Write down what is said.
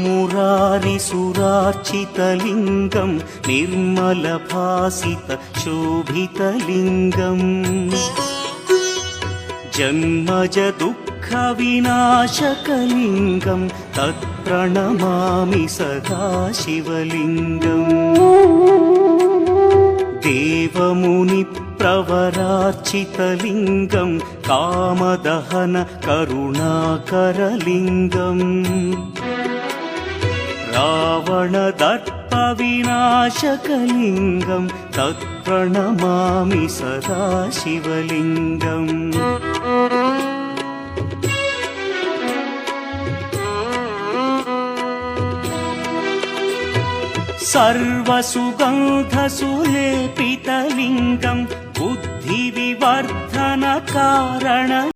मुरारिसुरार्चितलिङ्गं निर्मलभासितशोभितलिङ्गम् जन्मज दुःखविनाशकलिङ्गं तत्प्रणमामि सदा शिवलिङ्गम् देवमुनिप्रवरार्चितलिङ्गं कामदहन करुणाकरलिङ्गम् रावणदर्पविनाशकलिङ्गं तत्प्रणमामि सदा शिवलिङ्गम् सर्वसुगन्धसुलेपितलिङ्गं बुद्धिविवर्धनकारण